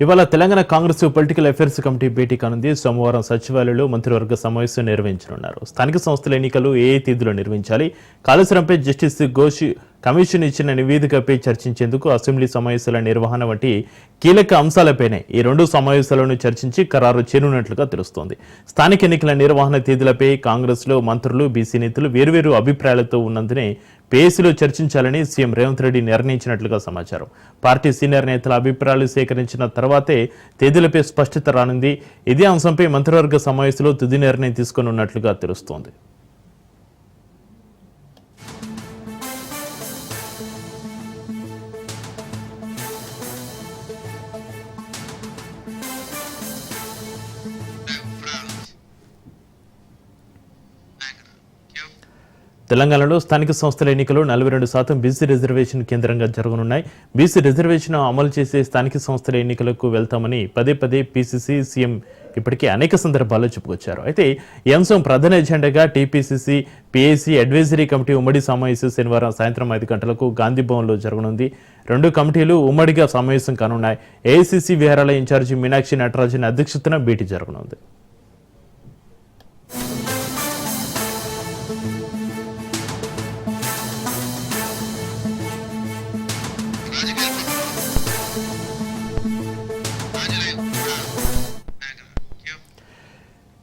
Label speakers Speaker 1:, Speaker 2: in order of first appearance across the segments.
Speaker 1: ఇవాళ Telangana Congress political affairs committee భేటీ కానుంది. సోమవారం సచివాలయంలో మంత్రివర్గ సమావేశం నిర్వహించనున్నారు. స్థానిక సంస్థల ఎన్నికలు ఏ తేదీలో నిర్వహించాలి, కాళేశ్వరంపై జస్టిస్ ఘోష్ కమిషన్ ఇచ్చిన నివేదికపై చర్చించేందుకు అసెంబ్లీ సమావేశాల నిర్వహణ వంటి కీలక అంశాలపైనే ఈ రెండు సమావేశాలను చర్చించి ఖరారు చేరున్నట్లుగా తెలుస్తోంది. స్థానిక ఎన్నికల నిర్వహణ తేదీలపై కాంగ్రెస్లో మంత్రులు, బీసీ నేతలు వేర్వేరు అభిప్రాయాలతో ఉన్నందునే పేసీలో చర్చించాలని సీఎం రేవంత్ రెడ్డి నిర్ణయించినట్లుగా సమాచారం. పార్టీ సీనియర్ నేతల అభిప్రాయాలు సేకరించిన తర్వాతే తేదీలపై స్పష్టత రానుంది. ఇదే అంశంపై మంత్రివర్గ సమావేశంలో తుది నిర్ణయం తీసుకోనున్నట్లుగా తెలుస్తోంది. తెలంగాణలో స్థానిక సంస్థల ఎన్నికలు 42% బీసీ రిజర్వేషన్ కేంద్రంగా జరగనున్నాయి. బీసీ రిజర్వేషన్ అమలు చేసే స్థానిక సంస్థల ఎన్నికలకు వెళ్తామని పదే పదే పీసీసీ సీఎం ఇప్పటికే అనేక సందర్భాల్లో చెప్పుకొచ్చారు. అయితే ఈ అంశం ప్రధాన ఎజెండాగా టీపీసీసీ పీఏసీ అడ్వైజరీ కమిటీ ఉమ్మడి సమావేశం శనివారం సాయంత్రం 5 గంటలకు గాంధీ భవన్లో జరగనుంది. రెండు కమిటీలు ఉమ్మడిగా సమావేశం కానున్నాయి. ఏఐసీసీ విహారాల ఇన్ఛార్జి మీనాక్షి నటరాజన్ అధ్యక్షతన భేటీ జరగనుంది.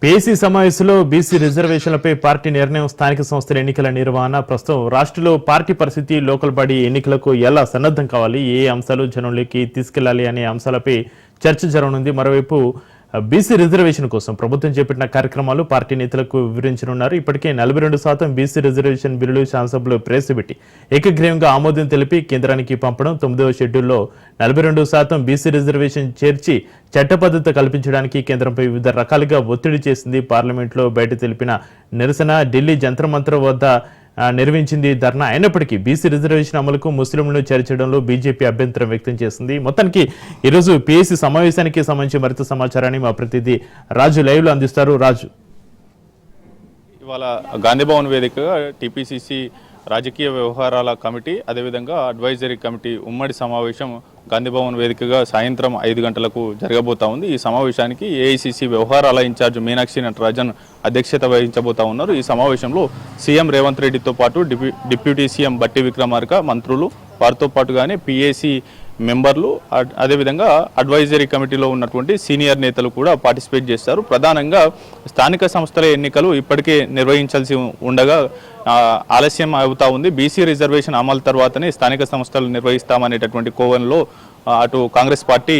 Speaker 1: పీఏసీ సమావేశంలో బీసీ రిజర్వేషన్లపై పార్టీ నిర్ణయం, స్థానిక సంస్థల ఎన్నికల నిర్వహణ, ప్రస్తుతం రాష్ట్రంలో పార్టీ పరిస్థితి, లోకల్ బాడీ ఎన్నికలకు ఎలా సన్నద్ధం కావాలి, ఏ అంశాలు జనంలోకి తీసుకెళ్లాలి అనే అంశాలపై చర్చ జరగనుంది. మరోవైపు బీసీ రిజర్వేషన్ కోసం ప్రభుత్వం చేపట్టిన కార్యక్రమాలు పార్టీ నేతలకు వివరించనున్నారు. ఇప్పటికే 42% బీసీ రిజర్వేషన్ బిల్లులు శాసనసభలో ప్రవేశపెట్టి ఏకగ్రీవంగా ఆమోదం తెలిపి కేంద్రానికి పంపడం, 9వ షెడ్యూల్లో 42% బీసీ రిజర్వేషన్ చేర్చి చట్టబద్ధత కల్పించడానికి కేంద్రంపై వివిధ రకాలుగా ఒత్తిడి చేసింది. పార్లమెంట్లో బయట తెలిపిన నిరసన, ఢిల్లీ జంతర్ మంతర్ వద్ద నిర్వహించింది ధర్నా. అయినప్పటికీ బీసీ రిజర్వేషన్ అమలుకు ముస్లింలను చేర్చడంలో బీజేపీ అభ్యంతరం వ్యక్తం చేసింది. మొత్తానికి ఈరోజు పీఏసీ సమావేశానికి సంబంధించి మరింత సమాచారాన్ని మా ప్రతినిధి రాజు లైవ్ లో అందిస్తారు. రాజు,
Speaker 2: ఇవాళ గాంధీభవన్ వేదికగా టీపీసీసీ రాజకీయ వ్యవహారాల కమిటీ, అదేవిధంగా అడ్వైజరీ కమిటీ ఉమ్మడి సమావేశం గాంధీభవన్ వేదికగా సాయంత్రం 5 గంటలకు జరగబోతా ఉంది. ఈ సమావేశానికి ఏఐసీసీ వ్యవహారాల ఇన్ఛార్జ్ మీనాక్షి నటరాజన్ అధ్యక్షత వహించబోతా ఉన్నారు. ఈ సమావేశంలో సీఎం రేవంత్ రెడ్డితో పాటు డిప్యూటీ సీఎం బట్టి విక్రమార్క, మంత్రులు, వారితో పాటుగానే పీఏసీ మెంబర్లు, అదేవిధంగా అడ్వైజరీ కమిటీలో ఉన్నటువంటి సీనియర్ నేతలు కూడా పార్టిసిపేట్ చేస్తారు. ప్రధానంగా స్థానిక సంస్థల ఎన్నికలు ఇప్పటికే నిర్వహించాల్సి ఉండగా ఆలస్యం అవుతా ఉంది. బీసీ రిజర్వేషన్ అమలు తర్వాతనే స్థానిక సంస్థలు నిర్వహిస్తామనేటటువంటి కోవన్లో అటు కాంగ్రెస్ పార్టీ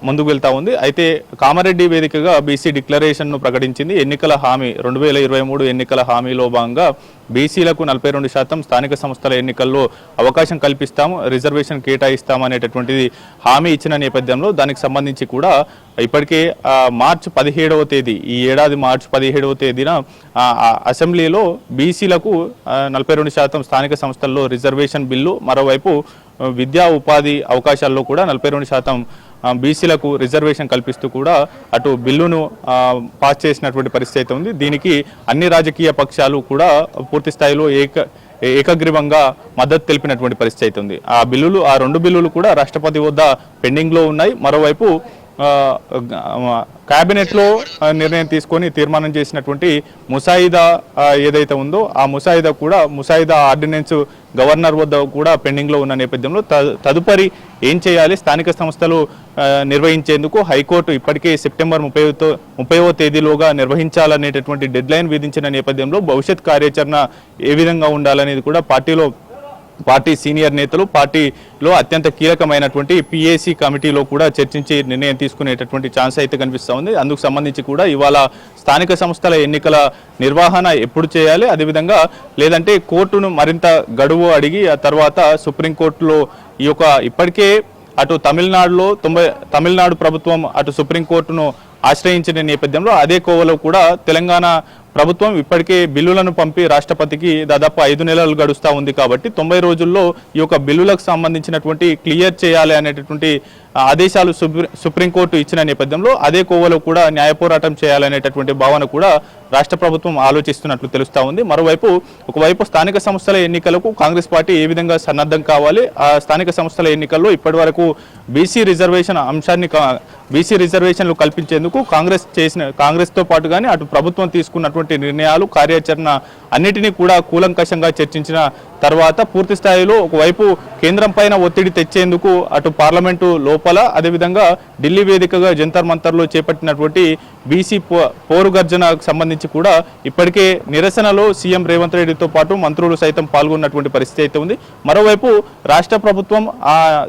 Speaker 2: ముందుకు వెళ్తా ఉంది. అయితే కామారెడ్డి వేదికగా బీసీ డిక్లరేషన్ను ప్రకటించింది. ఎన్నికల హామీ 2023 ఎన్నికల హామీలో భాగంగా బీసీలకు 42% స్థానిక సంస్థల ఎన్నికల్లో అవకాశం కల్పిస్తాము, రిజర్వేషన్ కేటాయిస్తామనేటటువంటిది హామీ ఇచ్చిన నేపథ్యంలో దానికి సంబంధించి కూడా ఇప్పటికే మార్చి 17వ తేదీ, ఈ ఏడాది మార్చి 17వ తేదీన అసెంబ్లీలో బీసీలకు 42% స్థానిక సంస్థల్లో రిజర్వేషన్ బిల్లు, మరోవైపు విద్యా ఉపాధి అవకాశాల్లో కూడా 42% బీసీలకు రిజర్వేషన్ కల్పిస్తూ కూడా అటు బిల్లును పాస్ చేసినటువంటి పరిస్థితి ఉంది. దీనికి అన్ని రాజకీయ పక్షాలు కూడా పూర్తి స్థాయిలో ఏకగ్రీవంగా మద్దతు తెలిపినటువంటి పరిస్థితి ఉంది. ఆ రెండు బిల్లులు కూడా రాష్ట్రపతి వద్ద పెండింగ్లో ఉన్నాయి. మరోవైపు క్యాబినెట్లో నిర్ణయం తీసుకొని తీర్మానం చేసినటువంటి ముసాయిదా ఏదైతే ఉందో ఆ ముసాయిదా ఆర్డినెన్స్ గవర్నర్ వద్ద కూడా పెండింగ్లో ఉన్న నేపథ్యంలో తదుపరి ఏం చేయాలి, స్థానిక సంస్థలు నిర్వహించేందుకు హైకోర్టు ఇప్పటికే సెప్టెంబర్ 30వ తేదీలోగా నిర్వహించాలనేటటువంటి డెడ్ లైన్ విధించిన నేపథ్యంలో భవిష్యత్ కార్యాచరణ ఏ విధంగా ఉండాలనేది కూడా పార్టీ సీనియర్ నేతలు, పార్టీలో అత్యంత కీలకమైనటువంటి పీఏసీ కమిటీలో కూడా చర్చించి నిర్ణయం తీసుకునేటటువంటి ఛాన్స్ అయితే కనిపిస్తూ ఉంది. అందుకు సంబంధించి కూడా ఇవాళ స్థానిక సంస్థల ఎన్నికల నిర్వహణ ఎప్పుడు చేయాలి, అదేవిధంగా లేదంటే కోర్టును మరింత గడువు అడిగి ఆ తర్వాత సుప్రీంకోర్టులో ఇప్పటికే అటు తమిళనాడు ప్రభుత్వం అటు సుప్రీంకోర్టును ఆశ్రయించిన నేపథ్యంలో అదే కోవలో కూడా తెలంగాణ ప్రభుత్వం ఇప్పటికే బిల్లులను పంపి రాష్ట్రపతికి దాదాపు 5 నెలలు గడుస్తూ ఉంది. కాబట్టి 90 రోజుల్లో ఈ బిల్లులకు సంబంధించినటువంటి క్లియర్ చేయాలి అనేటటువంటి ఆదేశాలు సుప్రీంకోర్టు ఇచ్చిన నేపథ్యంలో అదే కోవలో కూడా న్యాయ పోరాటం చేయాలనేటటువంటి భావన కూడా రాష్ట్ర ప్రభుత్వం ఆలోచిస్తున్నట్లు తెలుస్తా ఉంది. మరోవైపు ఒకవైపు స్థానిక సంస్థల ఎన్నికలకు కాంగ్రెస్ పార్టీ ఏ విధంగా సన్నద్ధం కావాలి, ఆ స్థానిక సంస్థల ఎన్నికల్లో ఇప్పటి వరకు బీసీ రిజర్వేషన్లు కల్పించేందుకు కాంగ్రెస్తో పాటు కానీ అటు ప్రభుత్వం తీసుకున్నటువంటి నిర్ణయాలు కార్యాచరణ అన్నిటినీ కూడా కూలంకషంగా చర్చించిన తర్వాత పూర్తి స్థాయిలో ఒకవైపు కేంద్రం పైన ఒత్తిడి తెచ్చేందుకు అటు పార్లమెంటు లోపల అదేవిధంగా ఢిల్లీ వేదికగా జంతర్ మంతర్లో చేపట్టినటువంటి బీసీ పోరుగర్జనకు సంబంధించి కూడా ఇప్పటికే నిరసనలో సీఎం రేవంత్ రెడ్డితో పాటు మంత్రులు సైతం పాల్గొన్నటువంటి పరిస్థితి అయితే ఉంది. మరోవైపు రాష్ట్ర ప్రభుత్వం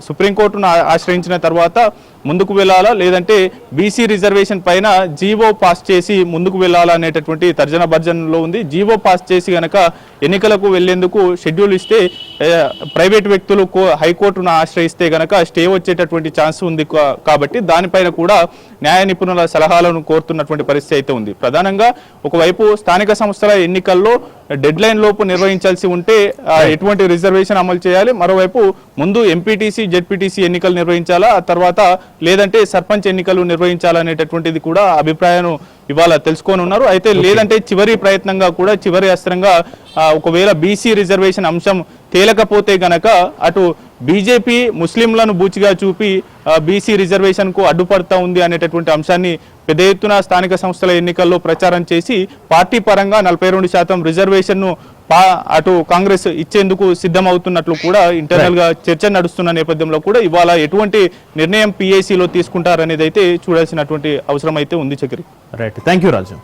Speaker 2: సుప్రీంకోర్టును ఆశ్రయించిన తర్వాత ముందుకు వెళ్ళాలా లేదంటే బీసీ రిజర్వేషన్ పైన జీవో పాస్ చేసి ముందుకు వెళ్ళాలా అనేటటువంటి తర్జన భర్జనలో ఉంది. జీవో పాస్ చేసి గనక ఎన్నికలకు వెళ్లేందుకు షెడ్యూల్ ఇస్తే ప్రైవేట్ వ్యక్తులు హైకోర్టును ఆశ్రయిస్తే గనక స్టే వచ్చేటటువంటి ఛాన్స్ ఉంది. కాబట్టి దానిపైన కూడా న్యాయ నిపుణుల సలహాలను కోరుతున్నటువంటి పరిస్థితి అయితే ఉంది. ప్రధానంగా ఒకవైపు స్థానిక సంస్థల ఎన్నికల్లో డెడ్ లైన్ లోపు నిర్వహించాల్సి ఉంటే ఎటువంటి రిజర్వేషన్ అమలు చేయాలి, మరోవైపు ముందు ఎంపీటీసీ జెడ్పీటీసీ ఎన్నికలు నిర్వహించాలా, ఆ తర్వాత లేదంటే సర్పంచ్ ఎన్నికలు నిర్వహించాలనేటటువంటిది కూడా అభిప్రాయం ఇవాళ తెలుసుకొని ఉన్నారు. అయితే లేదంటే చివరి ప్రయత్నంగా కూడా చివరి అస్త్రంగా ఒకవేళ బీసీ రిజర్వేషన్ అంశం తేలకపోతే గనక అటు బీజేపీ ముస్లింలను బూచిగా చూపి బీసీ రిజర్వేషన్ కు అడ్డుపడతా ఉంది అనేటటువంటి అంశాన్ని పెద్ద ఎత్తున స్థానిక సంస్థల ఎన్నికల్లో ప్రచారం చేసి పార్టీ పరంగా 42% రిజర్వేషన్ ను అటు కాంగ్రెస్ ఇచ్చేందుకు సిద్ధమవుతున్నట్లు కూడా ఇంటర్నల్ గా చర్చ నడుస్తున్న నేపథ్యంలో కూడా ఇవాళ ఎటువంటి నిర్ణయం పీఏసీలో తీసుకుంటారనేది అయితే చూడాల్సినటువంటి అవసరం అయితే ఉంది. Chakri.
Speaker 1: Right, thank you Raju.